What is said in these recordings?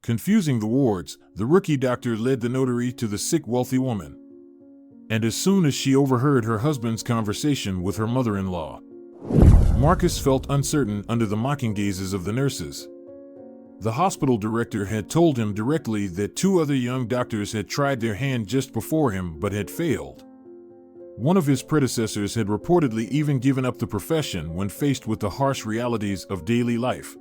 Confusing the wards, the rookie doctor led the notary to the sick wealthy woman. And as soon as she overheard her husband's conversation with her mother-in-law, Marcus felt uncertain under the mocking gazes of the nurses. The hospital director had told him directly that 2 other young doctors had tried their hand just before him but had failed. One of his predecessors had reportedly even given up the profession when faced with the harsh realities of daily life.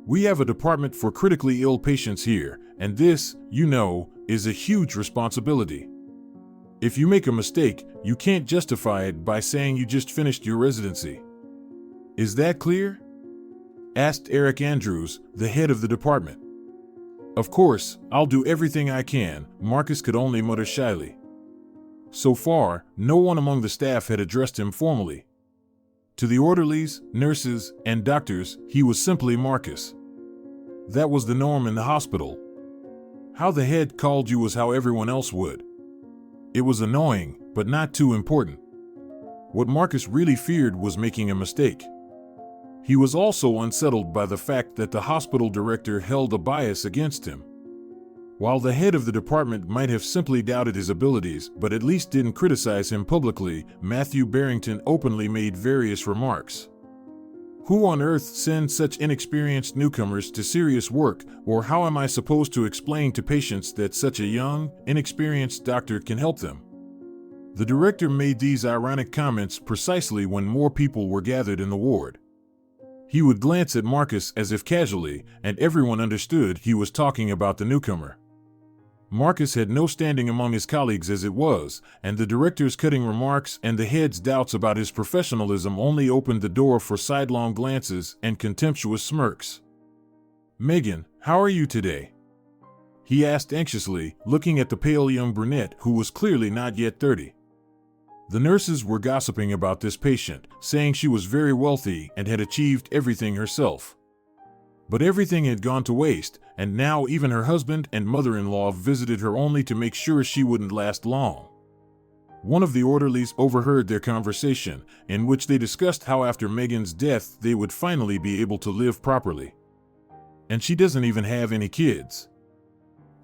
"We have a department for critically ill patients here, and this, is a huge responsibility. If you make a mistake, you can't justify it by saying you just finished your residency. Is that clear?" asked Eric Andrews, the head of the department. "Of course, I'll do everything I can," Marcus could only mutter shyly. So far, no one among the staff had addressed him formally. To the orderlies, nurses, and doctors, he was simply Marcus. That was the norm in the hospital. How the head called you was how everyone else would. It was annoying, but not too important. What Marcus really feared was making a mistake. He was also unsettled by the fact that the hospital director held a bias against him. While the head of the department might have simply doubted his abilities but at least didn't criticize him publicly, Matthew Barrington openly made various remarks. "Who on earth sends such inexperienced newcomers to serious work, or how am I supposed to explain to patients that such a young, inexperienced doctor can help them?" The director made these ironic comments precisely when more people were gathered in the ward. He would glance at Marcus as if casually, and everyone understood he was talking about the newcomer. Marcus had no standing among his colleagues as it was, and the director's cutting remarks and the head's doubts about his professionalism only opened the door for sidelong glances and contemptuous smirks. "Megan, how are you today?" he asked anxiously, looking at the pale young brunette who was clearly not yet 30. The nurses were gossiping about this patient, saying she was very wealthy and had achieved everything herself. But everything had gone to waste, and now even her husband and mother-in-law visited her only to make sure she wouldn't last long. One of the orderlies overheard their conversation, in which they discussed how after Megan's death they would finally be able to live properly. And she doesn't even have any kids.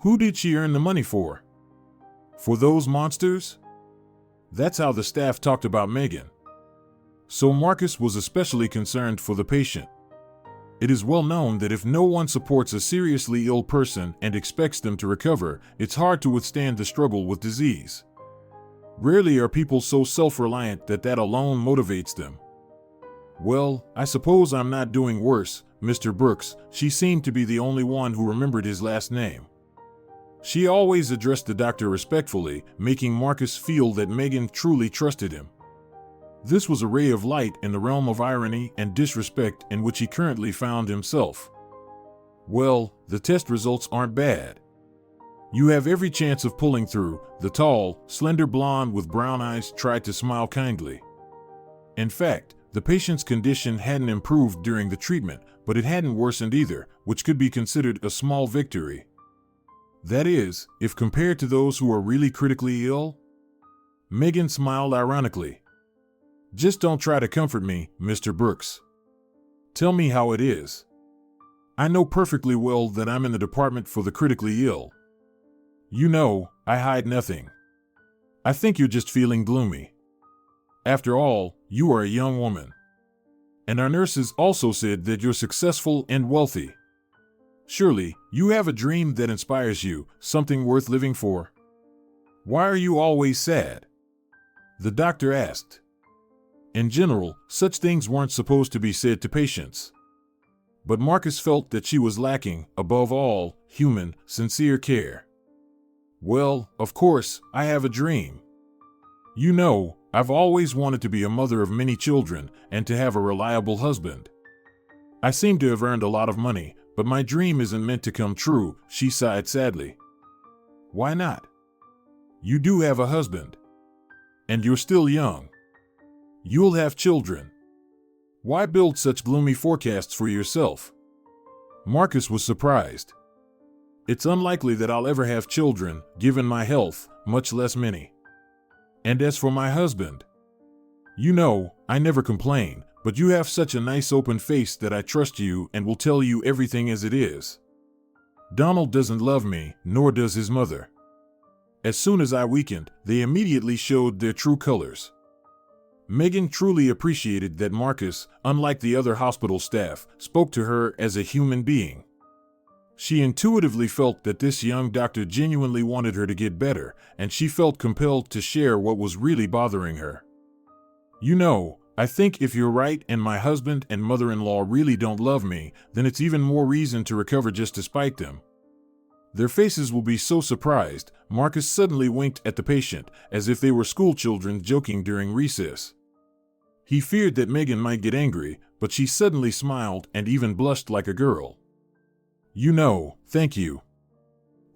Who did she earn the money for? For those monsters? That's how the staff talked about Megan. So Marcus was especially concerned for the patient. It is well known that if no one supports a seriously ill person and expects them to recover, it's hard to withstand the struggle with disease. Rarely are people so self-reliant that alone motivates them. "Well, I suppose I'm not doing worse, Mr. Brooks." She seemed to be the only one who remembered his last name. She always addressed the doctor respectfully, making Marcus feel that Megan truly trusted him. This was a ray of light in the realm of irony and disrespect in which he currently found himself. "Well, the test results aren't bad. You have every chance of pulling through." The tall, slender blonde with brown eyes tried to smile kindly. In fact, the patient's condition hadn't improved during the treatment, but it hadn't worsened either, which could be considered a small victory. That is, if compared to those who are really critically ill. Megan smiled ironically. "Just don't try to comfort me, Mr. Brooks. Tell me how it is. I know perfectly well that I'm in the department for the critically ill. I hide nothing. I think you're just feeling gloomy. After all, you are a young woman. And our nurses also said that you're successful and wealthy. Surely, you have a dream that inspires you, something worth living for. Why are you always sad?" the doctor asked. In general, such things weren't supposed to be said to patients. But Marcus felt that she was lacking, above all, human, sincere care. "Well, of course, I have a dream. I've always wanted to be a mother of many children and to have a reliable husband. I seem to have earned a lot of money, but my dream isn't meant to come true," she sighed sadly. "Why not? You do have a husband. And you're still young. You'll have children. Why build such gloomy forecasts for yourself?" Marcus was surprised. "It's unlikely that I'll ever have children, given my health, much less many. And as for my husband, I never complain, but you have such a nice open face that I trust you and will tell you everything as it is." Donald doesn't love me, nor does his mother. As soon as I weakened, they immediately showed their true colors. Megan truly appreciated that Marcus, unlike the other hospital staff, spoke to her as a human being. She intuitively felt that this young doctor genuinely wanted her to get better, and she felt compelled to share what was really bothering her. You know, I think if you're right and my husband and mother-in-law really don't love me, then it's even more reason to recover just to spite them. Their faces will be so surprised. Marcus suddenly winked at the patient, as if they were schoolchildren joking during recess. He feared that Megan might get angry, but she suddenly smiled and even blushed like a girl. You know, thank you.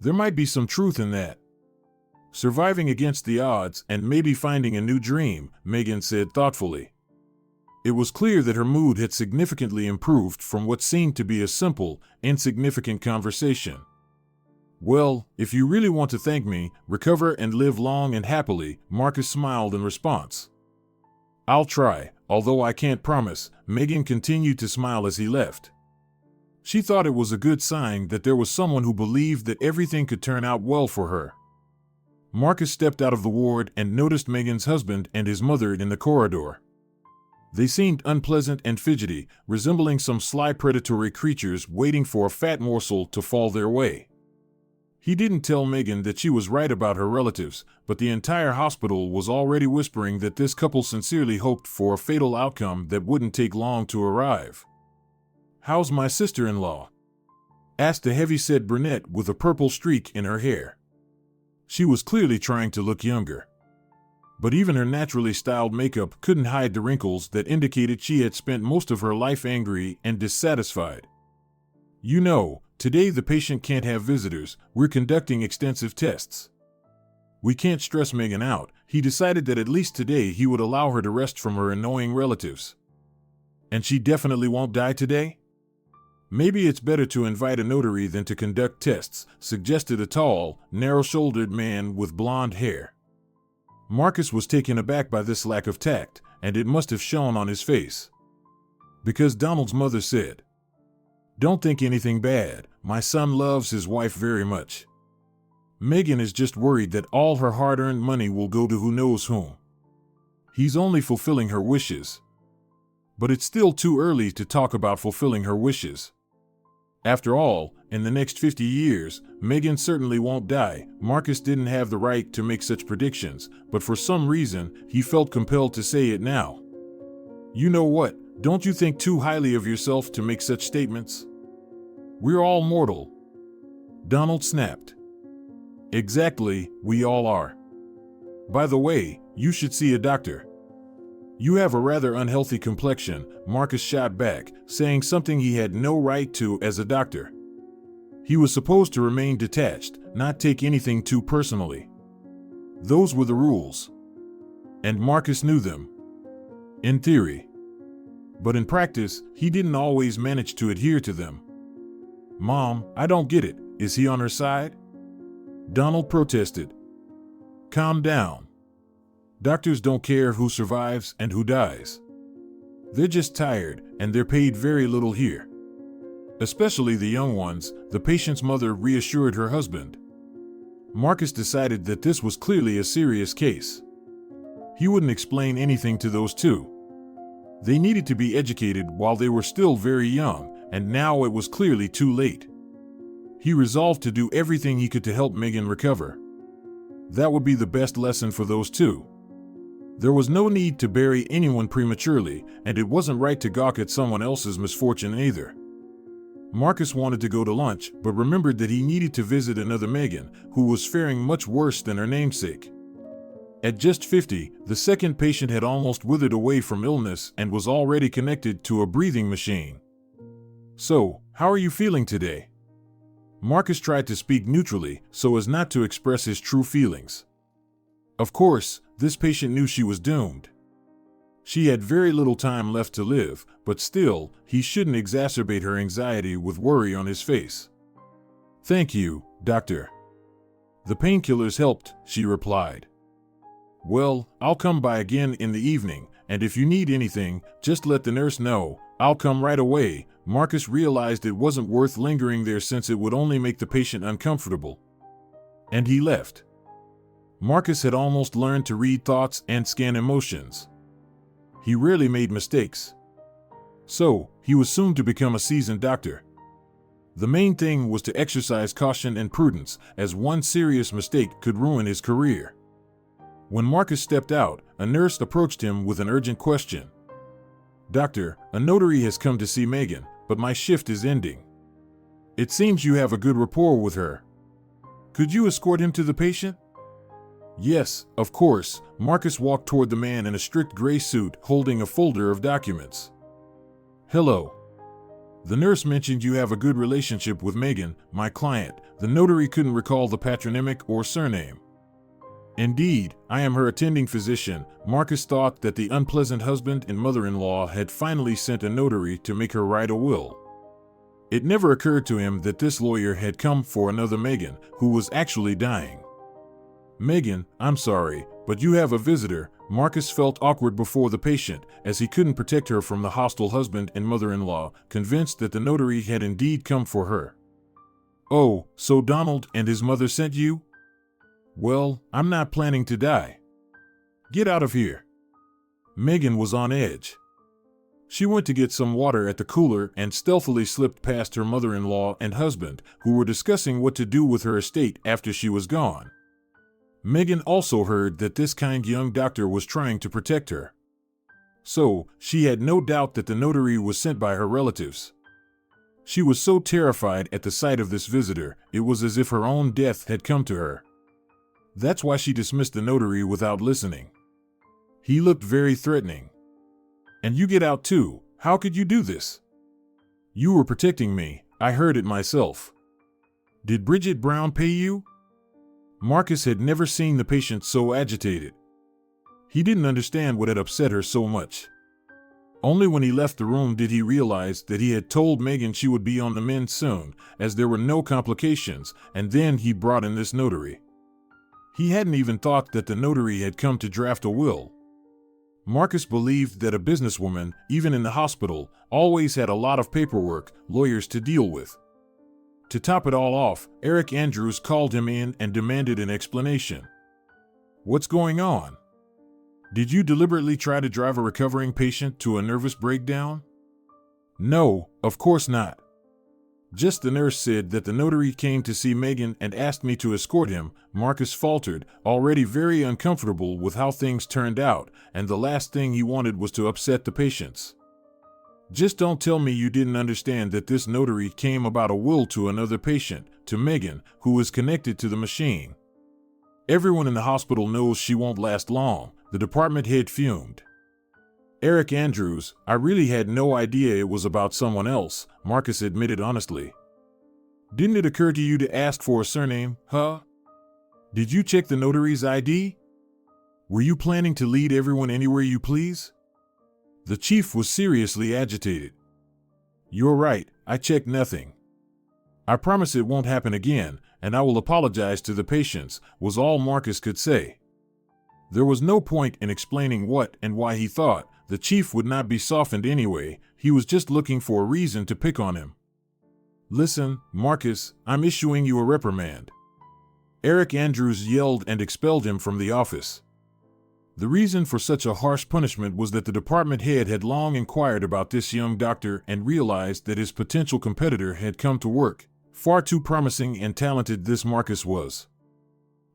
There might be some truth in that. Surviving against the odds and maybe finding a new dream, Megan said thoughtfully. It was clear that her mood had significantly improved from what seemed to be a simple, insignificant conversation. Well, if you really want to thank me, recover and live long and happily, Marcus smiled in response. I'll try, although I can't promise, Megan continued to smile as he left. She thought it was a good sign that there was someone who believed that everything could turn out well for her. Marcus stepped out of the ward and noticed Megan's husband and his mother in the corridor. They seemed unpleasant and fidgety, resembling some sly predatory creatures waiting for a fat morsel to fall their way. He didn't tell Megan that she was right about her relatives, but the entire hospital was already whispering that this couple sincerely hoped for a fatal outcome that wouldn't take long to arrive. How's my sister-in-law? Asked a heavy-set brunette with a purple streak in her hair. She was clearly trying to look younger. But even her naturally styled makeup couldn't hide the wrinkles that indicated she had spent most of her life angry and dissatisfied. You know, today the patient can't have visitors. We're conducting extensive tests. We can't stress Megan out. He decided that at least today he would allow her to rest from her annoying relatives. And she definitely won't die today? Maybe it's better to invite a notary than to conduct tests, suggested a tall, narrow-shouldered man with blonde hair. Marcus was taken aback by this lack of tact, and it must have shown on his face. Because Donald's mother said, "Don't think anything bad, my son loves his wife very much. Megan is just worried that all her hard-earned money will go to who knows whom. He's only fulfilling her wishes." But it's still too early to talk about fulfilling her wishes. After all, in the next 50 years, Megan certainly won't die. Marcus didn't have the right to make such predictions, but for some reason, he felt compelled to say it now. You know what? Don't you think too highly of yourself to make such statements? We're all mortal. Donald snapped. Exactly, we all are. By the way, you should see a doctor. You have a rather unhealthy complexion, Marcus shot back, saying something he had no right to as a doctor. He was supposed to remain detached, not take anything too personally. Those were the rules. And Marcus knew them. In theory. But in practice, he didn't always manage to adhere to them. Mom, I don't get it. Is he on her side? Donald protested. Calm down. Doctors don't care who survives and who dies. They're just tired, and they're paid very little here. Especially the young ones, the patient's mother reassured her husband. Marcus decided that this was clearly a serious case. He wouldn't explain anything to those two. They needed to be educated while they were still very young, and now it was clearly too late. He resolved to do everything he could to help Megan recover. That would be the best lesson for those two. There was no need to bury anyone prematurely, and it wasn't right to gawk at someone else's misfortune either. Marcus wanted to go to lunch, but remembered that he needed to visit another Megan, who was faring much worse than her namesake. At just 50, the second patient had almost withered away from illness and was already connected to a breathing machine. So, how are you feeling today? Marcus tried to speak neutrally so as not to express his true feelings. Of course, this patient knew she was doomed. She had very little time left to live, but still, he shouldn't exacerbate her anxiety with worry on his face. Thank you, doctor. The painkillers helped, she replied. Well, I'll come by again in the evening, and if you need anything, just let the nurse know. I'll come right away. Marcus realized it wasn't worth lingering there since it would only make the patient uncomfortable. And he left. Marcus had almost learned to read thoughts and scan emotions. He rarely made mistakes. So, he was soon to become a seasoned doctor. The main thing was to exercise caution and prudence, as one serious mistake could ruin his career. When Marcus stepped out, a nurse approached him with an urgent question. "Doctor, a notary has come to see Megan, but my shift is ending. It seems you have a good rapport with her. Could you escort him to the patient?" "Yes, of course." Marcus walked toward the man in a strict gray suit holding a folder of documents. "Hello. The nurse mentioned you have a good relationship with Megan, my client." The notary couldn't recall the patronymic or surname. "Indeed, I am her attending physician." Marcus thought that the unpleasant husband and mother-in-law had finally sent a notary to make her write a will. It never occurred to him that this lawyer had come for another Megan, who was actually dying. "Megan, I'm sorry, but you have a visitor." Marcus felt awkward before the patient, as he couldn't protect her from the hostile husband and mother-in-law, convinced that the notary had indeed come for her. "Oh, so Donald and his mother sent you? Well, I'm not planning to die. Get out of here." Megan was on edge. She went to get some water at the cooler and stealthily slipped past her mother-in-law and husband, who were discussing what to do with her estate after she was gone. Megan also heard that this kind young doctor was trying to protect her. So, she had no doubt that the notary was sent by her relatives. She was so terrified at the sight of this visitor, it was as if her own death had come to her. That's why she dismissed the notary without listening. He looked very threatening. "And you get out too. How could you do this?" "You were protecting me. I heard it myself." "Did Bridget Brown pay you?" Marcus had never seen the patient so agitated. He didn't understand what had upset her so much. Only when he left the room did he realize that he had told Megan she would be on the mend soon, as there were no complications, and then he brought in this notary. He hadn't even thought that the notary had come to draft a will. Marcus believed that a businesswoman, even in the hospital, always had a lot of paperwork, lawyers to deal with. To top it all off, Eric Andrews called him in and demanded an explanation. "What's going on? Did you deliberately try to drive a recovering patient to a nervous breakdown?" "No, of course not. Just the nurse said that the notary came to see Megan and asked me to escort him." Marcus faltered, already very uncomfortable with how things turned out, and the last thing he wanted was to upset the patients. "Just don't tell me you didn't understand that this notary came about a will to another patient, to Megan, who is connected to the machine. Everyone in the hospital knows she won't last long." The department head fumed. "Eric Andrews, I really had no idea it was about someone else," Marcus admitted honestly. "Didn't it occur to you to ask for a surname, huh? Did you check the notary's ID? Were you planning to lead everyone anywhere you please?" The chief was seriously agitated. "You're right, I checked nothing. I promise it won't happen again, and I will apologize to the patients," was all Marcus could say. There was no point in explaining what and why he thought. The chief would not be softened anyway. He was just looking for a reason to pick on him. "Listen, Marcus, I'm issuing you a reprimand." Eric Andrews yelled and expelled him from the office. The reason for such a harsh punishment was that the department head had long inquired about this young doctor and realized that his potential competitor had come to work. Far too promising and talented this Marcus was.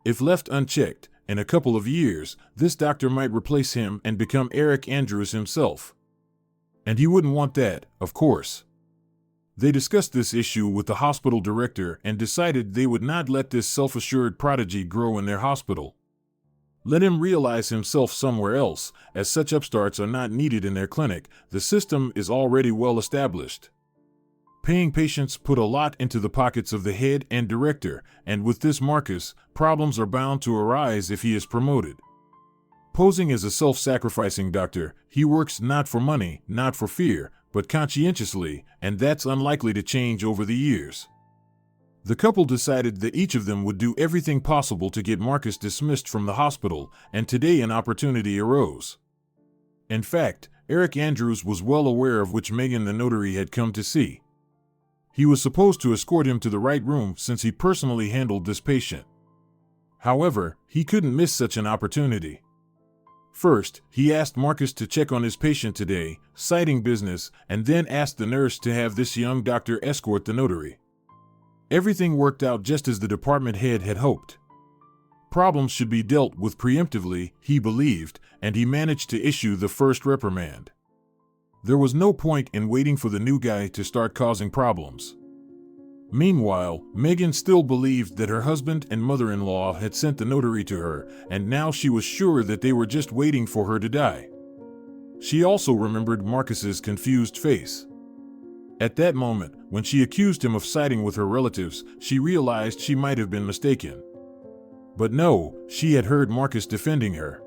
If left unchecked, in a couple of years, this doctor might replace him and become Eric Andrews himself. And he wouldn't want that, of course. They discussed this issue with the hospital director and decided they would not let this self-assured prodigy grow in their hospital. Let him realize himself somewhere else, as such upstarts are not needed in their clinic. The system is already well established. Paying patients put a lot into the pockets of the head and director, and with this Marcus, problems are bound to arise if he is promoted. Posing as a self-sacrificing doctor, he works not for money, not for fear, but conscientiously, and that's unlikely to change over the years. The couple decided that each of them would do everything possible to get Marcus dismissed from the hospital, and today an opportunity arose. In fact, Eric Andrews was well aware of which Megan the notary had come to see. He was supposed to escort him to the right room since he personally handled this patient. However, he couldn't miss such an opportunity. First, he asked Marcus to check on his patient today, citing business, and then asked the nurse to have this young doctor escort the notary. Everything worked out just as the department head had hoped. Problems should be dealt with preemptively, he believed, and he managed to issue the first reprimand. There was no point in waiting for the new guy to start causing problems. Meanwhile, Megan still believed that her husband and mother-in-law had sent the notary to her, and now she was sure that they were just waiting for her to die. She also remembered Marcus's confused face. At that moment, when she accused him of siding with her relatives, she realized she might have been mistaken. But no, she had heard Marcus defending her.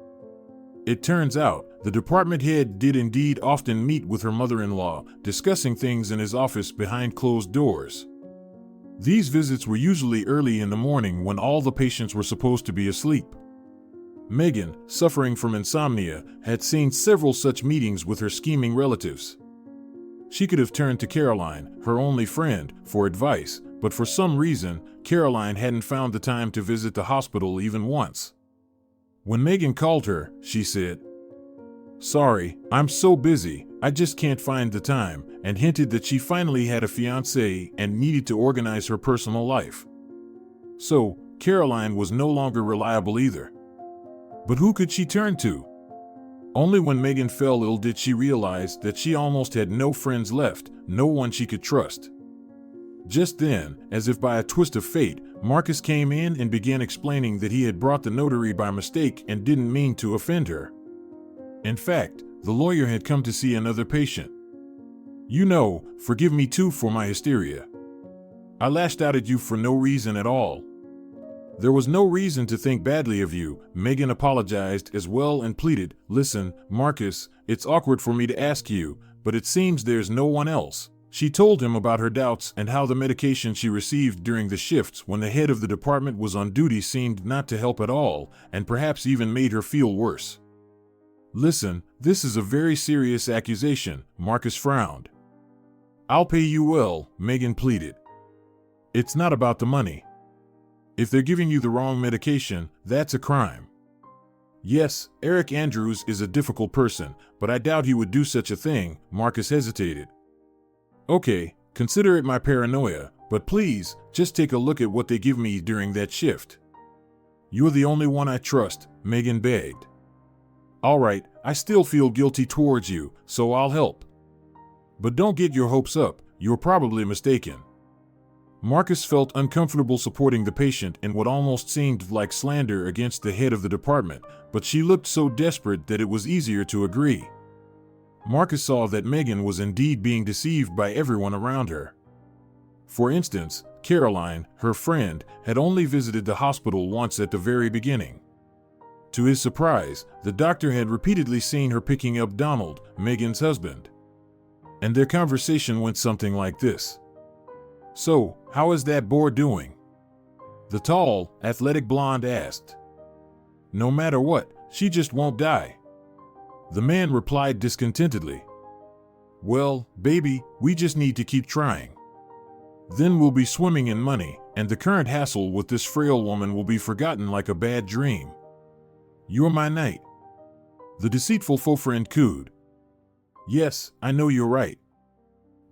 It turns out, the department head did indeed often meet with her mother-in-law, discussing things in his office behind closed doors. These visits were usually early in the morning when all the patients were supposed to be asleep. Megan, suffering from insomnia, had seen several such meetings with her scheming relatives. She could have turned to Caroline, her only friend, for advice, but for some reason, Caroline hadn't found the time to visit the hospital even once. When Megan called her, she said, "Sorry, I'm so busy, I just can't find the time," and hinted that she finally had a fiancé and needed to organize her personal life. So, Caroline was no longer reliable either. But who could she turn to? Only when Megan fell ill did she realize that she almost had no friends left, no one she could trust. Just then, as if by a twist of fate, Marcus came in and began explaining that he had brought the notary by mistake and didn't mean to offend her. In fact, the lawyer had come to see another patient. "You know, forgive me too for my hysteria. I lashed out at you for no reason at all." "There was no reason to think badly of you," Megan apologized as well and pleaded, "Listen, Marcus, it's awkward for me to ask you, but it seems there's no one else." She told him about her doubts and how the medication she received during the shifts when the head of the department was on duty seemed not to help at all, and perhaps even made her feel worse. "Listen, this is a very serious accusation," Marcus frowned. "I'll pay you well," Megan pleaded. "It's not about the money. If they're giving you the wrong medication, that's a crime." "Yes, Eric Andrews is a difficult person, but I doubt he would do such a thing," Marcus hesitated. "Okay, consider it my paranoia, but please, just take a look at what they give me during that shift." "You're the only one I trust," Megan begged. "All right, I still feel guilty towards you, so I'll help. But don't get your hopes up, you're probably mistaken." Marcus felt uncomfortable supporting the patient in what almost seemed like slander against the head of the department, but she looked so desperate that it was easier to agree. Marcus saw that Megan was indeed being deceived by everyone around her. For instance, Caroline, her friend, had only visited the hospital once at the very beginning. To his surprise, the doctor had repeatedly seen her picking up Donald, Megan's husband. And their conversation went something like this. "So, how is that boar doing?" the tall, athletic blonde asked. "No matter what, she just won't die." The man replied discontentedly. "Well, baby, we just need to keep trying. Then we'll be swimming in money, and the current hassle with this frail woman will be forgotten like a bad dream. You're my knight." The deceitful faux friend cooed. "Yes, I know you're right.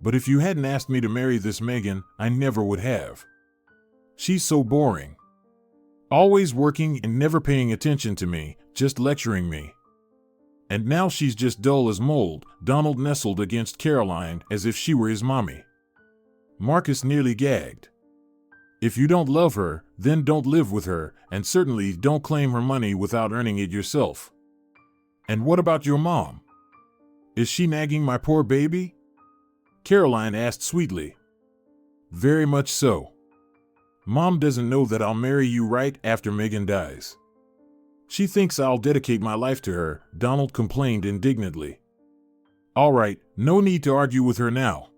But if you hadn't asked me to marry this Megan, I never would have. She's so boring. Always working and never paying attention to me, just lecturing me. And now she's just dull as mold." Donald nestled against Caroline as if she were his mommy. Marcus nearly gagged. "If you don't love her, then don't live with her, and certainly don't claim her money without earning it yourself." "And what about your mom? Is she nagging my poor baby?" Caroline asked sweetly. "Very much so. Mom doesn't know that I'll marry you right after Megan dies. She thinks I'll dedicate my life to her," Donald complained indignantly. "All right, no need to argue with her now.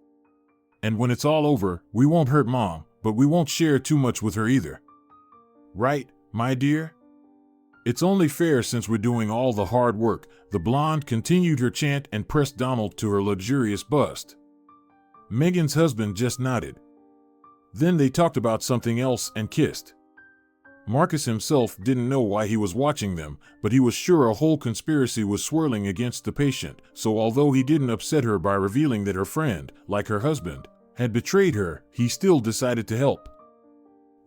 And when it's all over, we won't hurt Mom, but we won't share too much with her either. Right, my dear?" It's only fair since we're doing all the hard work. The blonde continued her chant and pressed Donald to her luxurious bust. Megan's husband just nodded. Then they talked about something else and kissed. Marcus himself didn't know why he was watching them, but he was sure a whole conspiracy was swirling against the patient, so although he didn't upset her by revealing that her friend, like her husband, had betrayed her, he still decided to help.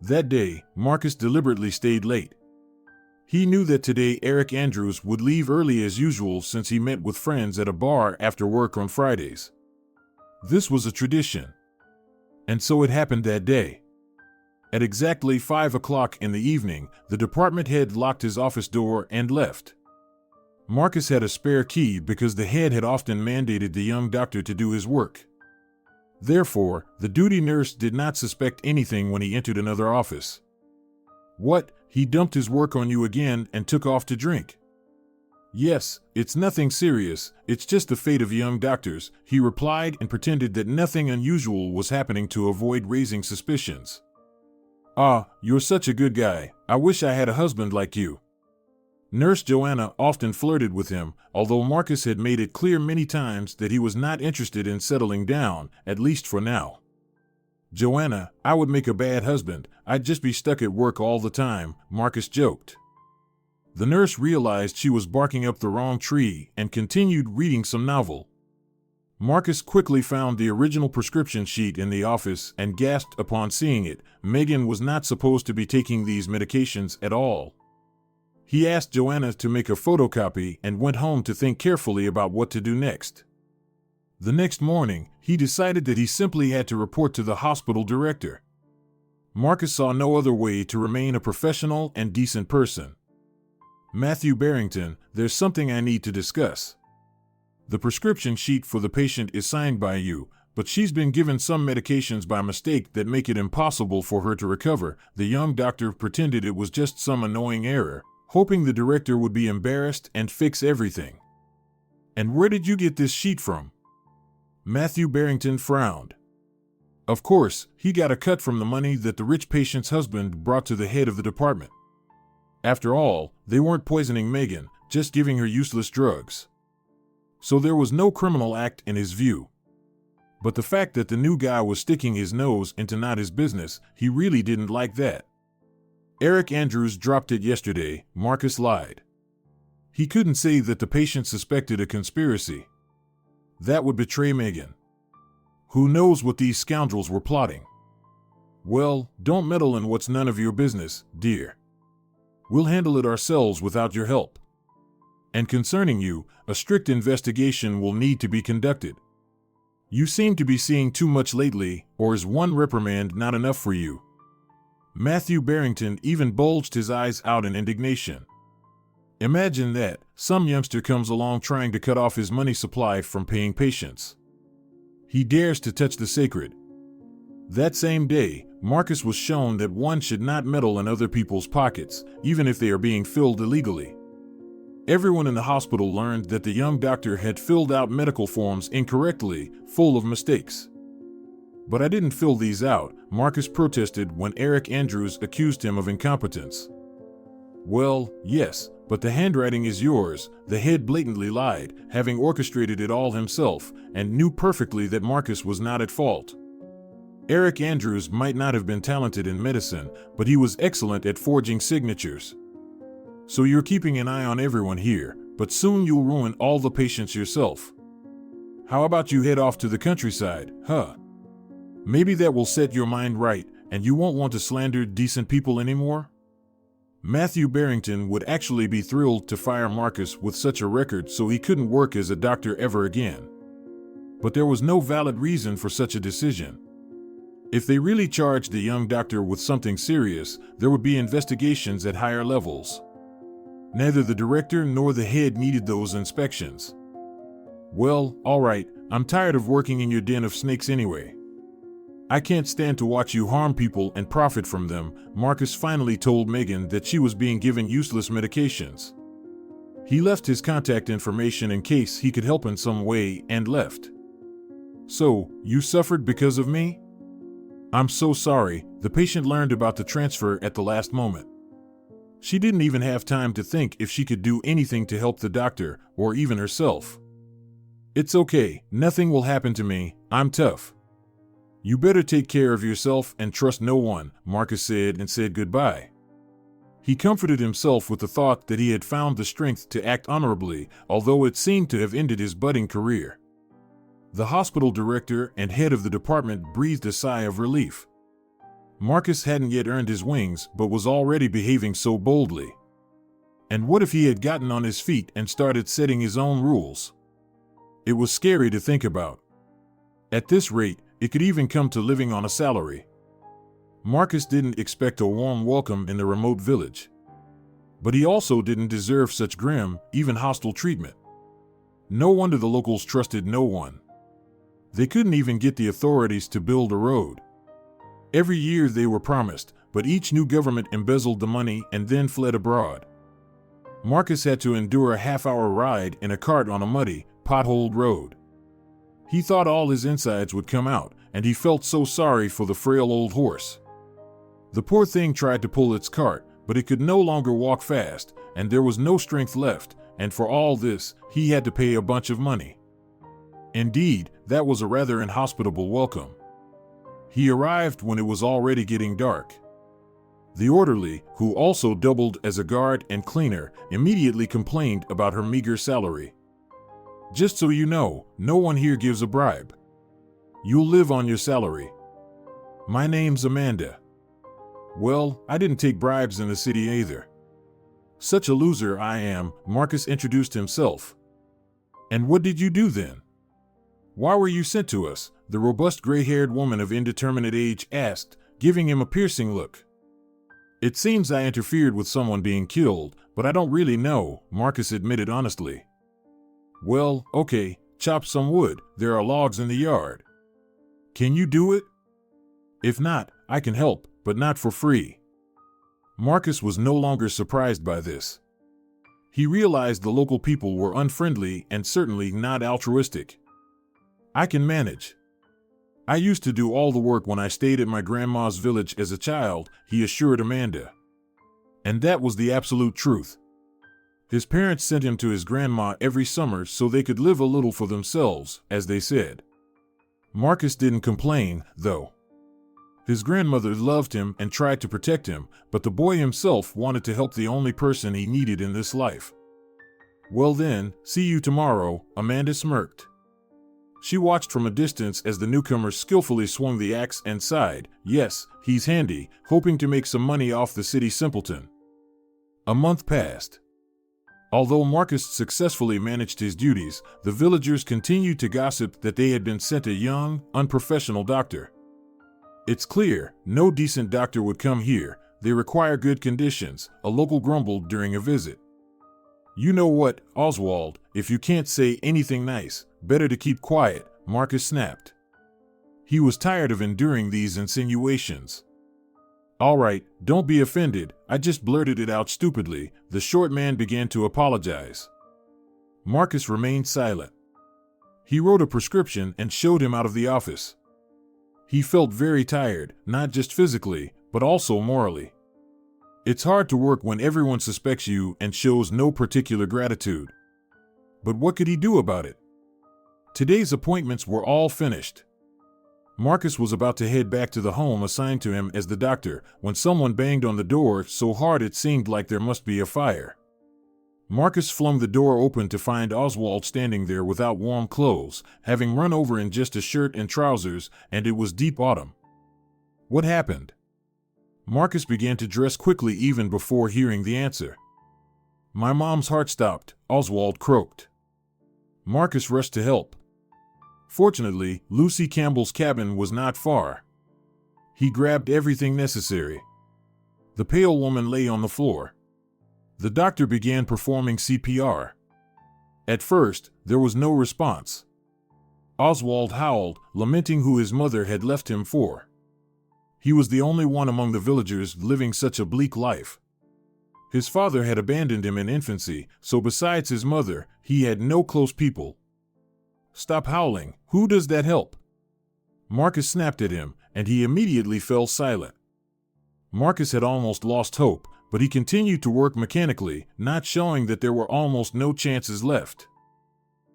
That day, Marcus deliberately stayed late. He knew that today Eric Andrews would leave early as usual since he met with friends at a bar after work on Fridays. This was a tradition. And so it happened that day. At exactly 5 o'clock in the evening, the department head locked his office door and left. Marcus had a spare key because the head had often mandated the young doctor to do his work. Therefore, the duty nurse did not suspect anything when he entered another office. What, he dumped his work on you again and took off to drink? Yes, it's nothing serious, it's just the fate of young doctors, he replied and pretended that nothing unusual was happening to avoid raising suspicions. Ah, you're such a good guy. I wish I had a husband like you. Nurse Joanna often flirted with him, although Marcus had made it clear many times that he was not interested in settling down, at least for now. Joanna, I would make a bad husband. I'd just be stuck at work all the time, Marcus joked. The nurse realized she was barking up the wrong tree and continued reading some novel. Marcus quickly found the original prescription sheet in the office and gasped upon seeing it. Megan was not supposed to be taking these medications at all. He asked Joanna to make a photocopy and went home to think carefully about what to do next. The next morning, he decided that he simply had to report to the hospital director. Marcus saw no other way to remain a professional and decent person. Matthew Barrington, there's something I need to discuss. The prescription sheet for the patient is signed by you, but she's been given some medications by mistake that make it impossible for her to recover. The young doctor pretended it was just some annoying error, hoping the director would be embarrassed and fix everything. And where did you get this sheet from? Matthew Barrington frowned. Of course, he got a cut from the money that the rich patient's husband brought to the head of the department. After all, they weren't poisoning Megan, just giving her useless drugs. So there was no criminal act in his view. But the fact that the new guy was sticking his nose into not his business, he really didn't like that. Eric Andrews dropped it yesterday, Marcus lied. He couldn't say that the patient suspected a conspiracy. That would betray Megan. Who knows what these scoundrels were plotting? Well, don't meddle in what's none of your business, dear. We'll handle it ourselves without your help. And concerning you, a strict investigation will need to be conducted. You seem to be seeing too much lately, or is one reprimand not enough for you? Matthew Barrington even bulged his eyes out in indignation. Imagine that, some youngster comes along trying to cut off his money supply from paying patients. He dares to touch the sacred. That same day, Marcus was shown that one should not meddle in other people's pockets, even if they are being filled illegally. Everyone in the hospital learned that the young doctor had filled out medical forms incorrectly, full of mistakes. But I didn't fill these out, Marcus protested when Eric Andrews accused him of incompetence. Well, yes, but the handwriting is yours, the head blatantly lied, having orchestrated it all himself, and knew perfectly that Marcus was not at fault. Eric Andrews might not have been talented in medicine, but he was excellent at forging signatures. So you're keeping an eye on everyone here, but soon you'll ruin all the patients yourself. How about you head off to the countryside, huh? Maybe that will set your mind right, and you won't want to slander decent people anymore? Matthew Barrington would actually be thrilled to fire Marcus with such a record so he couldn't work as a doctor ever again. But there was no valid reason for such a decision. If they really charged the young doctor with something serious, there would be investigations at higher levels. Neither the director nor the head needed those inspections. Well, all right, I'm tired of working in your den of snakes anyway. I can't stand to watch you harm people and profit from them. Marcus finally told Megan that she was being given useless medications. He left his contact information in case he could help in some way and left. So, you suffered because of me? I'm so sorry, the patient learned about the transfer at the last moment. She didn't even have time to think if she could do anything to help the doctor or even herself. "It's okay, nothing will happen to me, I'm tough. You better take care of yourself and trust no one," Marcus said and said goodbye. He comforted himself with the thought that he had found the strength to act honorably, although it seemed to have ended his budding career. The hospital director and head of the department breathed a sigh of relief. Marcus hadn't yet earned his wings, but was already behaving so boldly. And what if he had gotten on his feet and started setting his own rules? It was scary to think about. At this rate, it could even come to living on a salary. Marcus didn't expect a warm welcome in the remote village. But he also didn't deserve such grim, even hostile treatment. No wonder the locals trusted no one. They couldn't even get the authorities to build a road. Every year they were promised, but each new government embezzled the money and then fled abroad. Marcus had to endure a half-hour ride in a cart on a muddy, potholed road. He thought all his insides would come out, and he felt so sorry for the frail old horse. The poor thing tried to pull its cart, but it could no longer walk fast, and there was no strength left, and for all this, he had to pay a bunch of money. Indeed, that was a rather inhospitable welcome. He arrived when it was already getting dark. The orderly, who also doubled as a guard and cleaner, immediately complained about her meager salary. "Just so you know, no one here gives a bribe. You'll live on your salary. My name's Amanda." "Well, I didn't take bribes in the city either." "Such a loser I am," Marcus introduced himself. "And what did you do then?" "Why were you sent to us?" the robust gray-haired woman of indeterminate age asked, giving him a piercing look. "It seems I interfered with someone being killed, but I don't really know," Marcus admitted honestly. "Well, okay, chop some wood, there are logs in the yard. Can you do it? If not, I can help, but not for free." Marcus was no longer surprised by this. He realized the local people were unfriendly and certainly not altruistic. "I can manage. I used to do all the work when I stayed at my grandma's village as a child," he assured Amanda. And that was the absolute truth. His parents sent him to his grandma every summer so they could live a little for themselves, as they said. Marcus didn't complain, though. His grandmother loved him and tried to protect him, but the boy himself wanted to help the only person he needed in this life. "Well then, see you tomorrow," Amanda smirked. She watched from a distance as the newcomer skillfully swung the axe and sighed, "Yes, he's handy," hoping to make some money off the city simpleton. A month passed. Although Marcus successfully managed his duties, the villagers continued to gossip that they had been sent a young, unprofessional doctor. "It's clear, no decent doctor would come here, they require good conditions," a local grumbled during a visit. "You know what, Oswald, if you can't say anything nice, better to keep quiet," Marcus snapped. He was tired of enduring these insinuations. "All right, don't be offended, I just blurted it out stupidly," the short man began to apologize. Marcus remained silent. He wrote a prescription and showed him out of the office. He felt very tired, not just physically, but also morally. It's hard to work when everyone suspects you and shows no particular gratitude. But what could he do about it? Today's appointments were all finished. Marcus was about to head back to the home assigned to him as the doctor when someone banged on the door so hard it seemed like there must be a fire. Marcus flung the door open to find Oswald standing there without warm clothes, having run over in just a shirt and trousers, and it was deep autumn. What happened? Marcus began to dress quickly even before hearing the answer. "My mom's heart stopped," Oswald croaked. Marcus rushed to help. Fortunately, Lucy Campbell's cabin was not far. He grabbed everything necessary. The pale woman lay on the floor. The doctor began performing CPR. At first, there was no response. Oswald howled, lamenting who his mother had left him for. He was the only one among the villagers living such a bleak life. His father had abandoned him in infancy, so besides his mother, he had no close people. "Stop howling, who does that help?" Marcus snapped at him, and he immediately fell silent. Marcus had almost lost hope, But he continued to work mechanically, not showing that there were almost no chances left.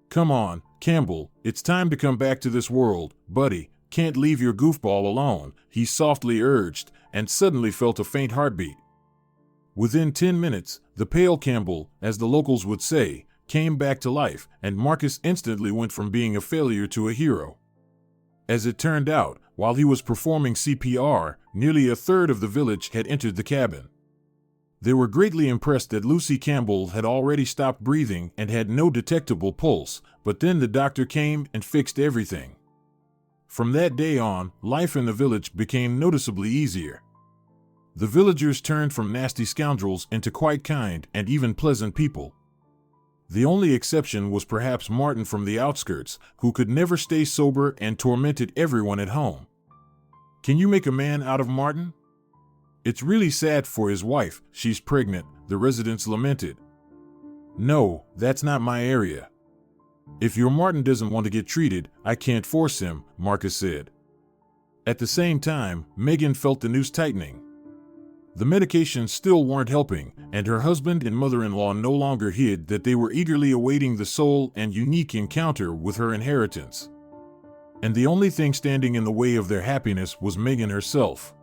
"Come on, Campbell, it's time to come back to this world, buddy. Can't leave your goofball alone," he softly urged, and suddenly felt a faint heartbeat. Within 10 minutes, the pale Campbell, as the locals would say, came back to life, and Marcus instantly went from being a failure to a hero. As it turned out, while he was performing CPR, nearly a third of the village had entered the cabin. They were greatly impressed that Lucy Campbell had already stopped breathing and had no detectable pulse, but then the doctor came and fixed everything. From that day on, life in the village became noticeably easier. The villagers turned from nasty scoundrels into quite kind and even pleasant people. The only exception was perhaps Martin from the outskirts, who could never stay sober and tormented everyone at home. Can you make a man out of Martin? It's really sad for his wife, she's pregnant, the residents lamented. No, that's not my area. If your Martin doesn't want to get treated, I can't force him, Marcus said. At the same time, Megan felt the noose tightening. The medications still weren't helping, and her husband and mother-in-law no longer hid that they were eagerly awaiting the sole and unique encounter with her inheritance. And the only thing standing in the way of their happiness was Megan herself.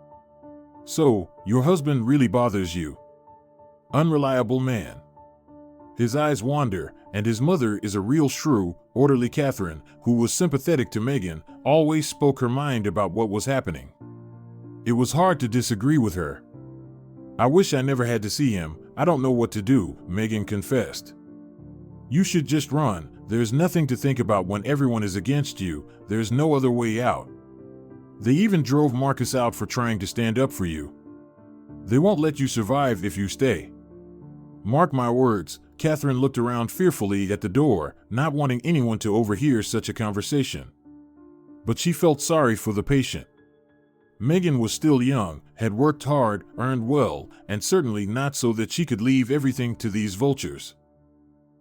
"So, your husband really bothers you? Unreliable man." His eyes wander, and his mother is a real shrew, orderly Catherine, who was sympathetic to Megan, always spoke her mind about what was happening. It was hard to disagree with her. "I wish I never had to see him. I don't know what to do," Megan confessed. "You should just run. There's nothing to think about when everyone is against you. There's no other way out. They even drove Marcus out for trying to stand up for you. They won't let you survive if you stay." Mark my words, Catherine looked around fearfully at the door, not wanting anyone to overhear such a conversation. But she felt sorry for the patient. Megan was still young, had worked hard, earned well, and certainly not so that she could leave everything to these vultures.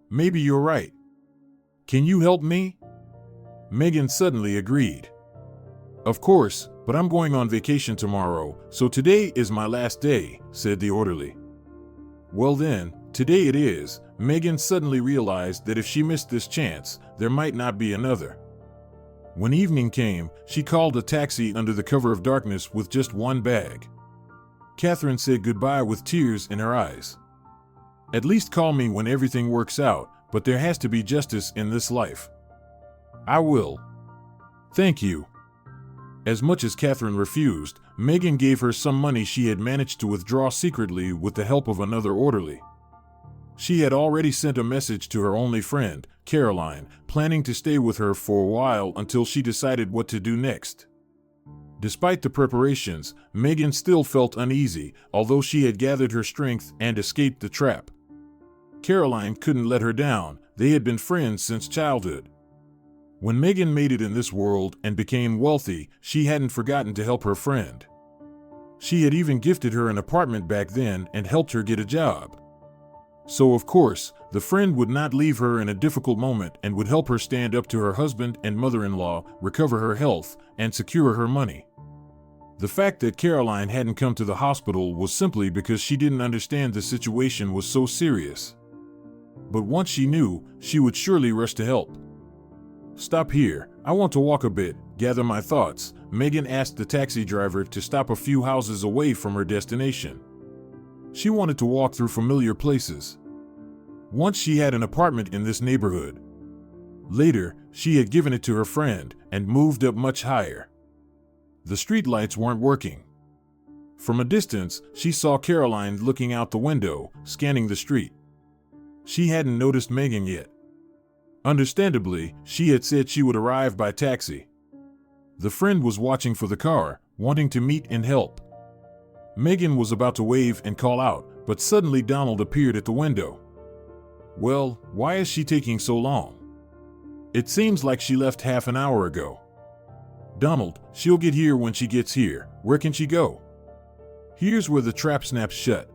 "Maybe you're right. Can you help me?" Megan suddenly agreed. "Of course, but I'm going on vacation tomorrow, so today is my last day," said the orderly. "Well then, today it is." Megan suddenly realized that if she missed this chance, there might not be another. When evening came, she called a taxi under the cover of darkness with just one bag. Catherine said goodbye with tears in her eyes. "At least call me when everything works out, but there has to be justice in this life." "I will." "Thank you." As much as Catherine refused, Megan gave her some money she had managed to withdraw secretly with the help of another orderly. She had already sent a message to her only friend, Caroline, planning to stay with her for a while until she decided what to do next. Despite the preparations, Megan still felt uneasy, although she had gathered her strength and escaped the trap. Caroline couldn't let her down. They had been friends since childhood. When Megan made it in this world and became wealthy, she hadn't forgotten to help her friend. She had even gifted her an apartment back then and helped her get a job. So of course, the friend would not leave her in a difficult moment and would help her stand up to her husband and mother-in-law, recover her health, and secure her money. The fact that Caroline hadn't come to the hospital was simply because she didn't understand the situation was so serious. But once she knew, she would surely rush to help. "Stop here, I want to walk a bit, gather my thoughts," Megan asked the taxi driver to stop a few houses away from her destination. She wanted to walk through familiar places. Once she had an apartment in this neighborhood. Later, she had given it to her friend and moved up much higher. The streetlights weren't working. From a distance, she saw Caroline looking out the window, scanning the street. She hadn't noticed Megan yet. Understandably, she had said she would arrive by taxi. The friend was watching for the car, wanting to meet and help. Megan was about to wave and call out, but suddenly Donald appeared at the window. "Well, why is she taking so long? It seems like she left half an hour ago." "Donald, she'll get here when she gets here. Where can she go?" "Here's where the trap snaps shut.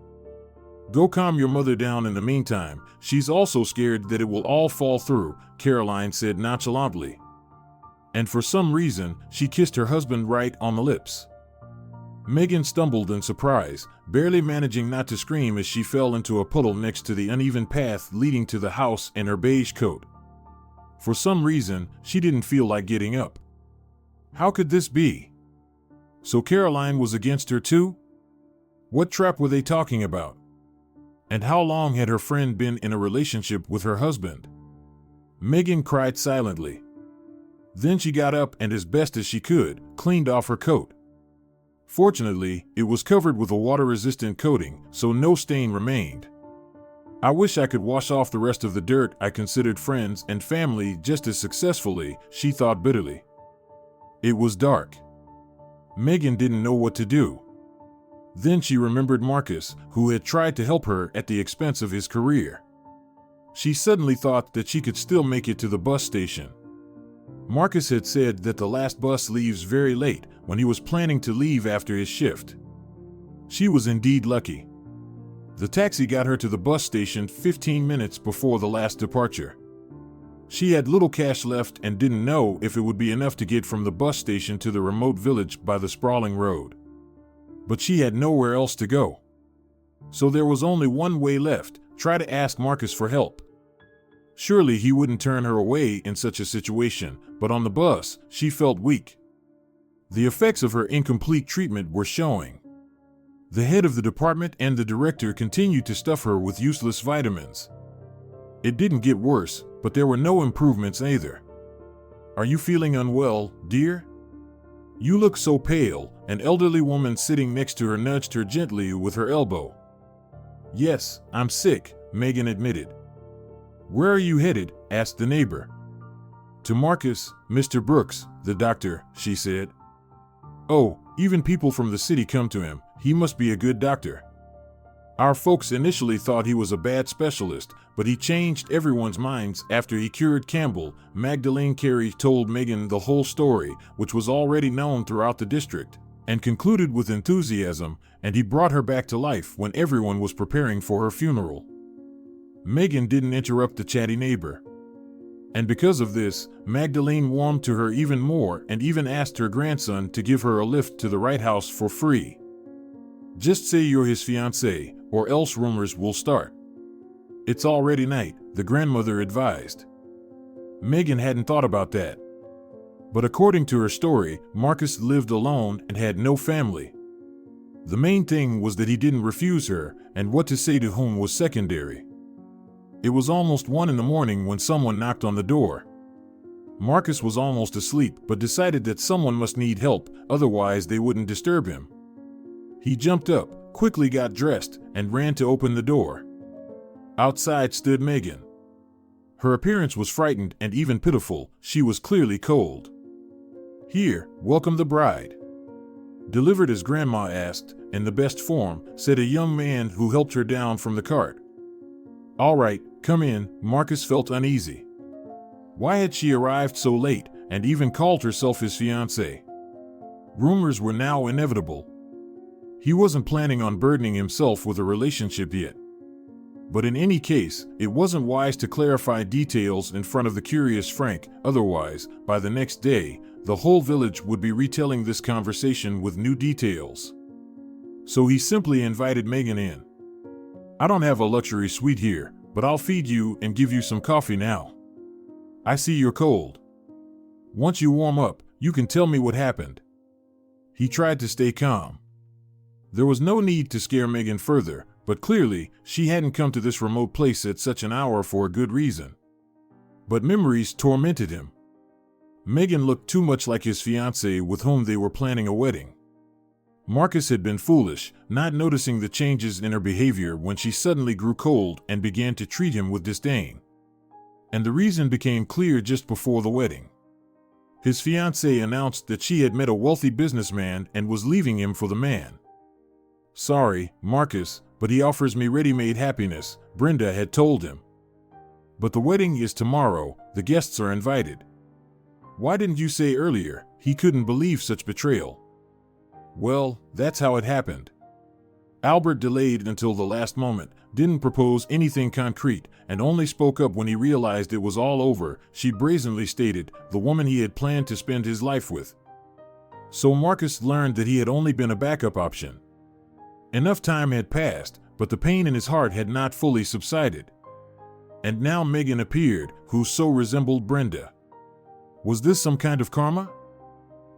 Go calm your mother down in the meantime. She's also scared that it will all fall through," Caroline said nonchalantly. And for some reason, she kissed her husband right on the lips. Megan stumbled in surprise, barely managing not to scream as she fell into a puddle next to the uneven path leading to the house in her beige coat. For some reason, she didn't feel like getting up. How could this be? So Caroline was against her too? What trap were they talking about? And how long had her friend been in a relationship with her husband? Megan cried silently. Then she got up and, as best as she could, cleaned off her coat. Fortunately, it was covered with a water-resistant coating, so no stain remained. I wish I could wash off the rest of the dirt I considered friends and family just as successfully, she thought bitterly. It was dark. Megan didn't know what to do. Then she remembered Marcus, who had tried to help her at the expense of his career. She suddenly thought that she could still make it to the bus station. Marcus had said that the last bus leaves very late when he was planning to leave after his shift. She was indeed lucky. The taxi got her to the bus station 15 minutes before the last departure. She had little cash left and didn't know if it would be enough to get from the bus station to the remote village by the sprawling road. But she had nowhere else to go. So there was only one way left: try to ask Marcus for help. Surely he wouldn't turn her away in such a situation, but on the bus, she felt weak. The effects of her incomplete treatment were showing. The head of the department and the director continued to stuff her with useless vitamins. It didn't get worse, but there were no improvements either. "Are you feeling unwell, dear? You look so pale," an elderly woman sitting next to her nudged her gently with her elbow. "Yes, I'm sick," Megan admitted. "Where are you headed?" asked the neighbor. "To Marcus, Mr. Brooks, the doctor," she said. "Oh, even people from the city come to him. He must be a good doctor. Our folks initially thought he was a bad specialist, but he changed everyone's minds after he cured Campbell." Magdalene Carey told Megan the whole story, which was already known throughout the district, and concluded with enthusiasm, "and he brought her back to life when everyone was preparing for her funeral." Megan didn't interrupt the chatty neighbor. And because of this, Magdalene warmed to her even more and even asked her grandson to give her a lift to the right house for free. "Just say you're his fiancée, or else rumors will start." "It's already night," the grandmother advised. Megan hadn't thought about that. But according to her story, Marcus lived alone and had no family. The main thing was that he didn't refuse her, and what to say to whom was secondary. It was almost 1 a.m. when someone knocked on the door. Marcus was almost asleep, but decided that someone must need help, otherwise they wouldn't disturb him. He jumped up, quickly got dressed, and ran to open the door. Outside stood Megan. Her appearance was frightened and even pitiful. She was clearly cold. "Here, welcome the bride." Delivered as Grandma asked, in the best form, said a young man who helped her down from the cart. "All right, come in." Marcus felt uneasy. Why had she arrived so late, and even called herself his fiancée? Rumors were now inevitable. He wasn't planning on burdening himself with a relationship yet. But in any case, it wasn't wise to clarify details in front of the curious Frank, otherwise, by the next day, the whole village would be retelling this conversation with new details. So he simply invited Megan in. "I don't have a luxury suite here, but I'll feed you and give you some coffee now. I see you're cold. Once you warm up, you can tell me what happened." He tried to stay calm. There was no need to scare Megan further, but clearly, she hadn't come to this remote place at such an hour for a good reason. But memories tormented him. Megan looked too much like his fiancée with whom they were planning a wedding. Marcus had been foolish, not noticing the changes in her behavior when she suddenly grew cold and began to treat him with disdain. And the reason became clear just before the wedding. His fiancée announced that she had met a wealthy businessman and was leaving him for the man. "Sorry, Marcus, but he offers me ready-made happiness," Brenda had told him. "But the wedding is tomorrow, the guests are invited." "Why didn't you say earlier?" He couldn't believe such betrayal. "Well, that's how it happened." Albert delayed until the last moment, didn't propose anything concrete, and only spoke up when he realized it was all over, she brazenly stated, the woman he had planned to spend his life with. So Marcus learned that he had only been a backup option. Enough time had passed, but the pain in his heart had not fully subsided. And now Megan appeared, who so resembled Brenda. Was this some kind of karma?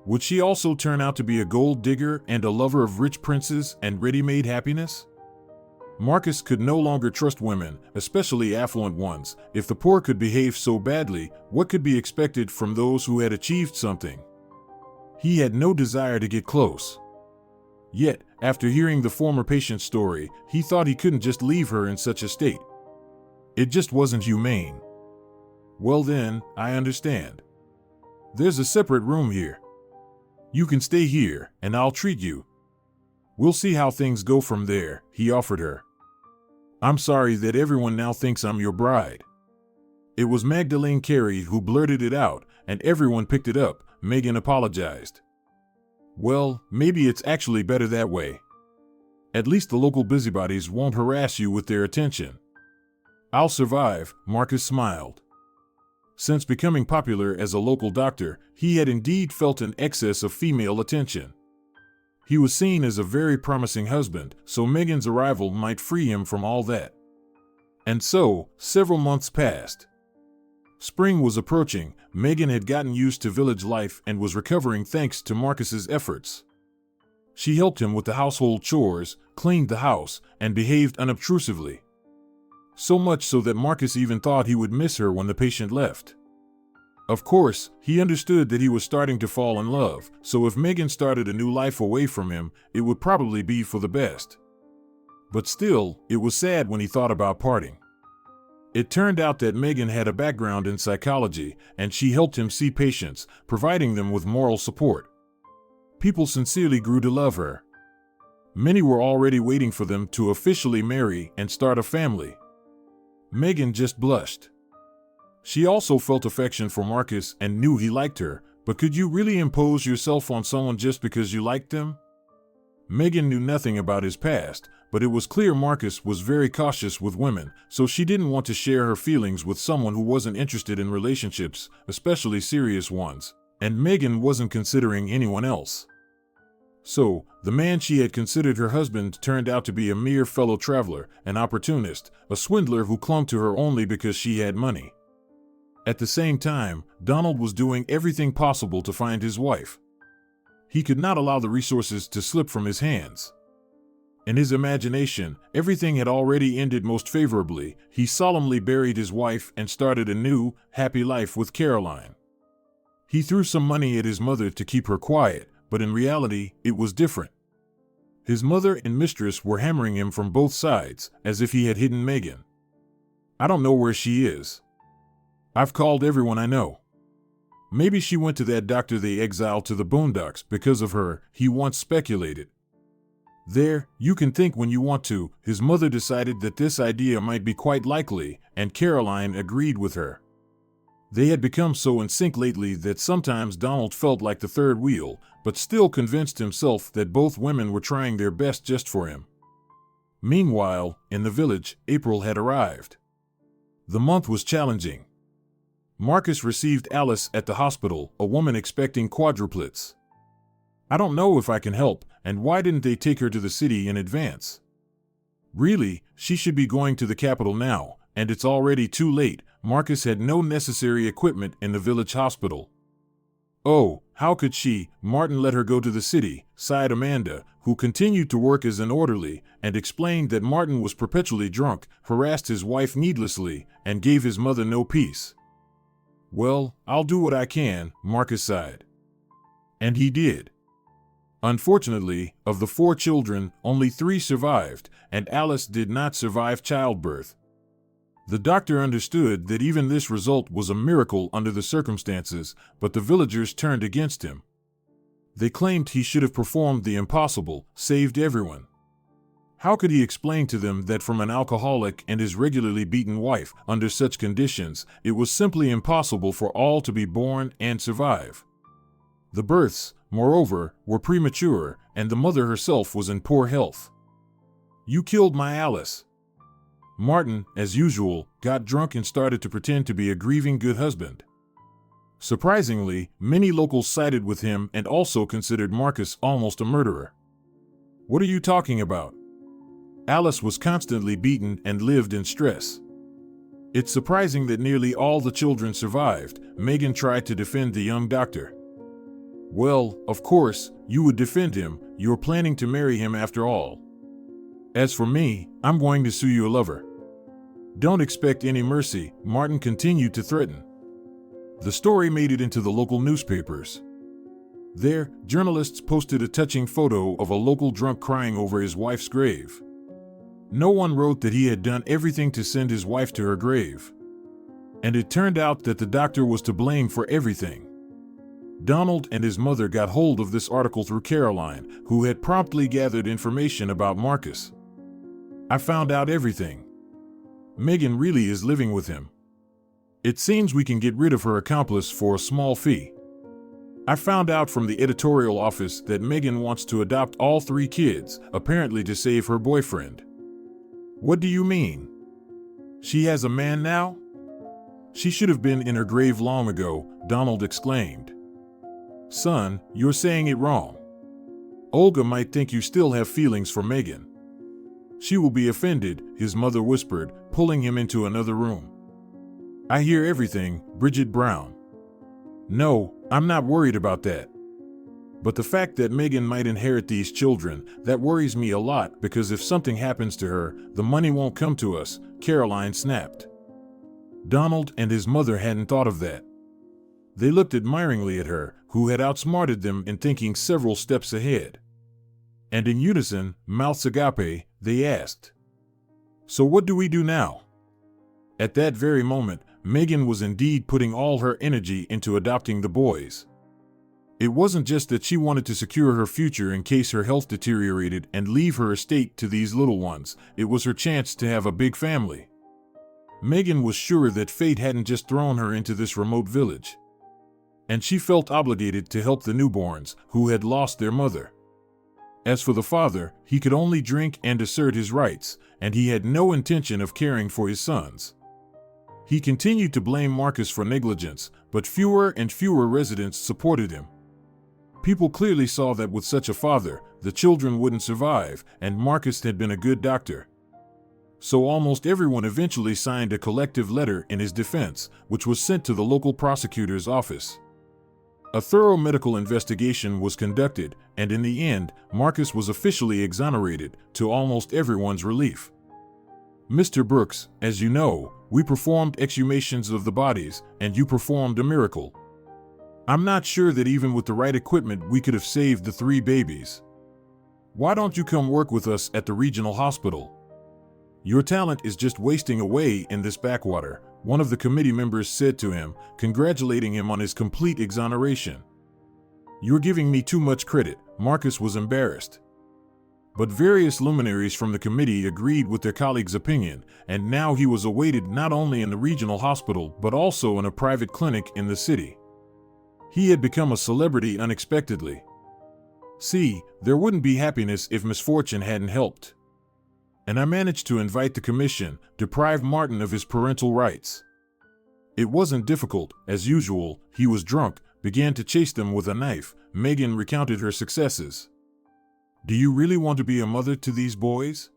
Would she also turn out to be a gold digger and a lover of rich princes and ready-made happiness? Marcus could no longer trust women, especially affluent ones. If the poor could behave so badly, what could be expected from those who had achieved something? He had no desire to get close. Yet, after hearing the former patient's story, he thought he couldn't just leave her in such a state. It just wasn't humane. Well then, I understand. There's a separate room here. You can stay here, and I'll treat you. We'll see how things go from there, he offered her. I'm sorry that everyone now thinks I'm your bride. It was Magdalene Carey who blurted it out, and everyone picked it up. Megan apologized. Well, maybe it's actually better that way. At least the local busybodies won't harass you with their attention. I'll survive, Marcus smiled. Since becoming popular as a local doctor, he had indeed felt an excess of female attention. He was seen as a very promising husband, so Megan's arrival might free him from all that. And so, several months passed. Spring was approaching. Megan had gotten used to village life and was recovering thanks to Marcus's efforts. She helped him with the household chores, cleaned the house, and behaved unobtrusively. So much so that Marcus even thought he would miss her when the patient left. Of course, he understood that he was starting to fall in love, so if Megan started a new life away from him, it would probably be for the best. But still, it was sad when he thought about parting. It turned out that Megan had a background in psychology, and she helped him see patients, providing them with moral support. People sincerely grew to love her. Many were already waiting for them to officially marry and start a family. Megan just blushed. She also felt affection for Marcus and knew he liked her, but could you really impose yourself on someone just because you liked them? Megan knew nothing about his past, but it was clear Marcus was very cautious with women, so she didn't want to share her feelings with someone who wasn't interested in relationships, especially serious ones, and Megan wasn't considering anyone else. So, the man she had considered her husband turned out to be a mere fellow traveler, an opportunist, a swindler who clung to her only because she had money. At the same time, Donald was doing everything possible to find his wife. He could not allow the resources to slip from his hands. In his imagination, everything had already ended most favorably. He solemnly buried his wife and started a new, happy life with Caroline. He threw some money at his mother to keep her quiet, but in reality, it was different. His mother and mistress were hammering him from both sides, as if he had hidden Megan. I don't know where she is. I've called everyone I know. Maybe she went to that doctor they exiled to the boondocks because of her, he once speculated. There, you can think when you want to. His mother decided that this idea might be quite likely, and Caroline agreed with her. They had become so in sync lately that sometimes Donald felt like the third wheel, but still convinced himself that both women were trying their best just for him. Meanwhile, in the village, April had arrived. The month was challenging. Marcus received Alice at the hospital, a woman expecting quadruplets. I don't know if I can help, and why didn't they take her to the city in advance? Really, she should be going to the capital now, and it's already too late. Marcus had no necessary equipment in the village hospital. Oh, how could she? Martin let her go to the city, sighed Amanda, who continued to work as an orderly, and explained that Martin was perpetually drunk, harassed his wife needlessly, and gave his mother no peace. Well, I'll do what I can, Marcus sighed. And he did. Unfortunately, of the 4 children, only 3 survived, and Alice did not survive childbirth. The doctor understood that even this result was a miracle under the circumstances, but the villagers turned against him. They claimed he should have performed the impossible, saved everyone. How could he explain to them that from an alcoholic and his regularly beaten wife, under such conditions, it was simply impossible for all to be born and survive? The births, moreover, were premature, and the mother herself was in poor health. You killed my Alice. Martin, as usual, got drunk and started to pretend to be a grieving good husband. Surprisingly, many locals sided with him and also considered Marcus almost a murderer. "What are you talking about? Alice was constantly beaten and lived in stress." "It's surprising that nearly all the children survived," Megan tried to defend the young doctor. "Well, of course, you would defend him. You're planning to marry him after all. As for me, I'm going to sue your lover." "Don't expect any mercy," Martin continued to threaten. The story made it into the local newspapers. There, journalists posted a touching photo of a local drunk crying over his wife's grave. No one wrote that he had done everything to send his wife to her grave. And it turned out that the doctor was to blame for everything. Donald and his mother got hold of this article through Caroline, who had promptly gathered information about Marcus. "I found out everything. Megan really is living with him. It seems we can get rid of her accomplice for a small fee. I found out from the editorial office that Megan wants to adopt all 3 kids, apparently to save her boyfriend." "What do you mean? She has a man now?" "She should have been in her grave long ago," Donald exclaimed. "Son, you're saying it wrong. Olga might think you still have feelings for Megan." "She will be offended," his mother whispered, pulling him into another room. "I hear everything, Bridget Brown." "No, I'm not worried about that. But the fact that Megan might inherit these children, that worries me a lot, because if something happens to her, the money won't come to us," Caroline snapped. Donald and his mother hadn't thought of that. They looked admiringly at her, who had outsmarted them in thinking several steps ahead. And in unison, mouths agape, they asked, "So what do we do now?" At that very moment, Megan was indeed putting all her energy into adopting the boys. It wasn't just that she wanted to secure her future in case her health deteriorated and leave her estate to these little ones, it was her chance to have a big family. Megan was sure that fate hadn't just thrown her into this remote village. And she felt obligated to help the newborns, who had lost their mother. As for the father, he could only drink and assert his rights, and he had no intention of caring for his sons. He continued to blame Marcus for negligence, but fewer and fewer residents supported him. People clearly saw that with such a father, the children wouldn't survive, and Marcus had been a good doctor. So almost everyone eventually signed a collective letter in his defense, which was sent to the local prosecutor's office. A thorough medical investigation was conducted, and in the end, Marcus was officially exonerated, to almost everyone's relief. "Mr. Brooks, as you know, we performed exhumations of the bodies, and you performed a miracle. I'm not sure that even with the right equipment we could have saved the 3 babies. Why don't you come work with us at the regional hospital? Your talent is just wasting away in this backwater," one of the committee members said to him, congratulating him on his complete exoneration. "You're giving me too much credit," Marcus was embarrassed. But various luminaries from the committee agreed with their colleague's opinion, and now he was awaited not only in the regional hospital but also in a private clinic in the city. He had become a celebrity unexpectedly. See, there wouldn't be happiness if misfortune hadn't helped. And I managed to invite the commission, deprive Martin of his parental rights. It wasn't difficult. As usual, he was drunk, began to chase them with a knife. Megan recounted her successes. "Do you really want to be a mother to these boys?"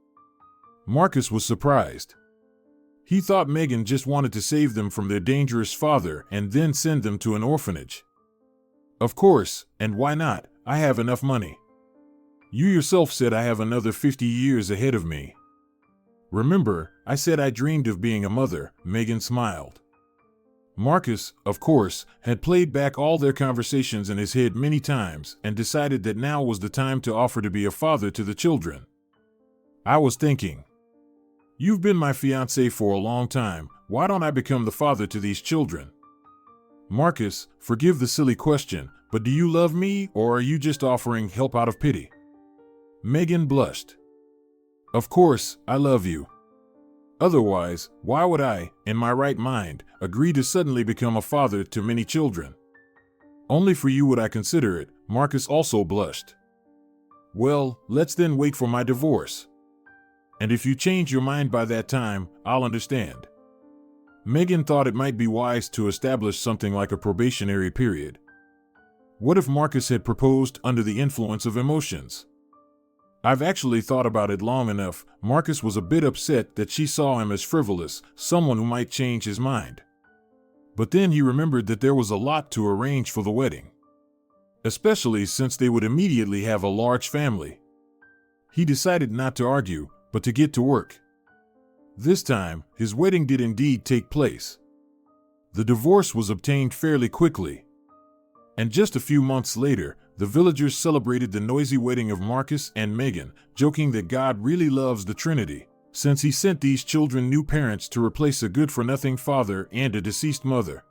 Marcus was surprised. He thought Megan just wanted to save them from their dangerous father and then send them to an orphanage. "Of course, and why not? I have enough money. You yourself said I have another 50 years ahead of me." "Remember, I said I dreamed of being a mother," Megan smiled. Marcus, of course, had played back all their conversations in his head many times and decided that now was the time to offer to be a father to the children. "I was thinking, you've been my fiancé for a long time, why don't I become the father to these children?" "Marcus, forgive the silly question, but do you love me or are you just offering help out of pity?" Megan blushed. "Of course, I love you. Otherwise, why would I, in my right mind, agree to suddenly become a father to many children? Only for you would I consider it." Marcus also blushed. "Well, let's then wait for my divorce. And if you change your mind by that time, I'll understand." Megan thought it might be wise to establish something like a probationary period. What if Marcus had proposed under the influence of emotions? I've actually thought about it long enough. Marcus was a bit upset that she saw him as frivolous, someone who might change his mind. But then he remembered that there was a lot to arrange for the wedding, especially since they would immediately have a large family. He decided not to argue, but to get to work. This time, his wedding did indeed take place. The divorce was obtained fairly quickly, and just a few months later, the villagers celebrated the noisy wedding of Marcus and Megan, joking that God really loves the Trinity, since he sent these children new parents to replace a good-for-nothing father and a deceased mother.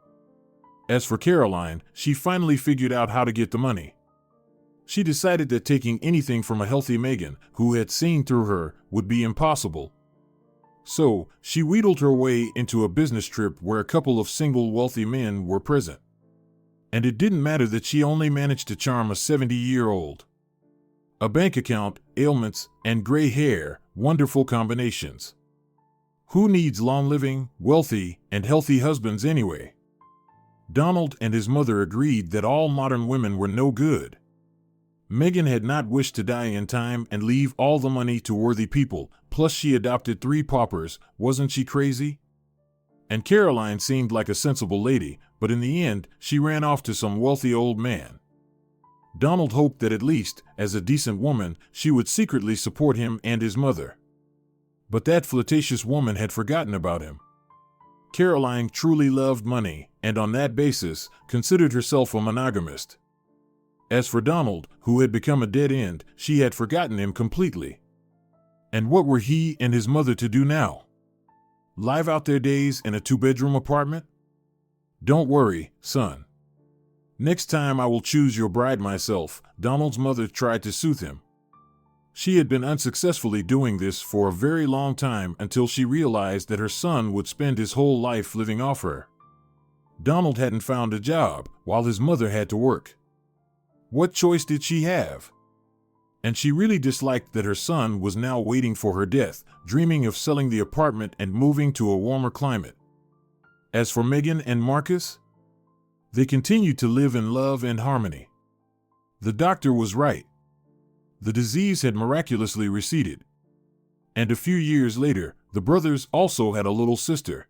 As for Caroline, she finally figured out how to get the money. She decided that taking anything from a healthy Megan, who had seen through her, would be impossible. So, she wheedled her way into a business trip where a couple of single wealthy men were present. And it didn't matter that she only managed to charm a 70-year-old. A bank account, ailments, and gray hair, wonderful combinations. Who needs long-living, wealthy, and healthy husbands anyway? Donald and his mother agreed that all modern women were no good. Megan had not wished to die in time and leave all the money to worthy people, plus she adopted 3 paupers. Wasn't she crazy? And Caroline seemed like a sensible lady, but in the end, she ran off to some wealthy old man. Donald hoped that at least, as a decent woman, she would secretly support him and his mother. But that flirtatious woman had forgotten about him. Caroline truly loved money, and on that basis, considered herself a monogamist. As for Donald, who had become a dead end, she had forgotten him completely. And what were he and his mother to do now? Live out their days in a 2-bedroom apartment? Don't worry, son. Next time I will choose your bride myself, Donald's mother tried to soothe him. She had been unsuccessfully doing this for a very long time until she realized that her son would spend his whole life living off her. Donald hadn't found a job, while his mother had to work. What choice did she have? And she really disliked that her son was now waiting for her death, dreaming of selling the apartment and moving to a warmer climate. As for Megan and Marcus, they continued to live in love and harmony. The doctor was right. The disease had miraculously receded. And a few years later, the brothers also had a little sister.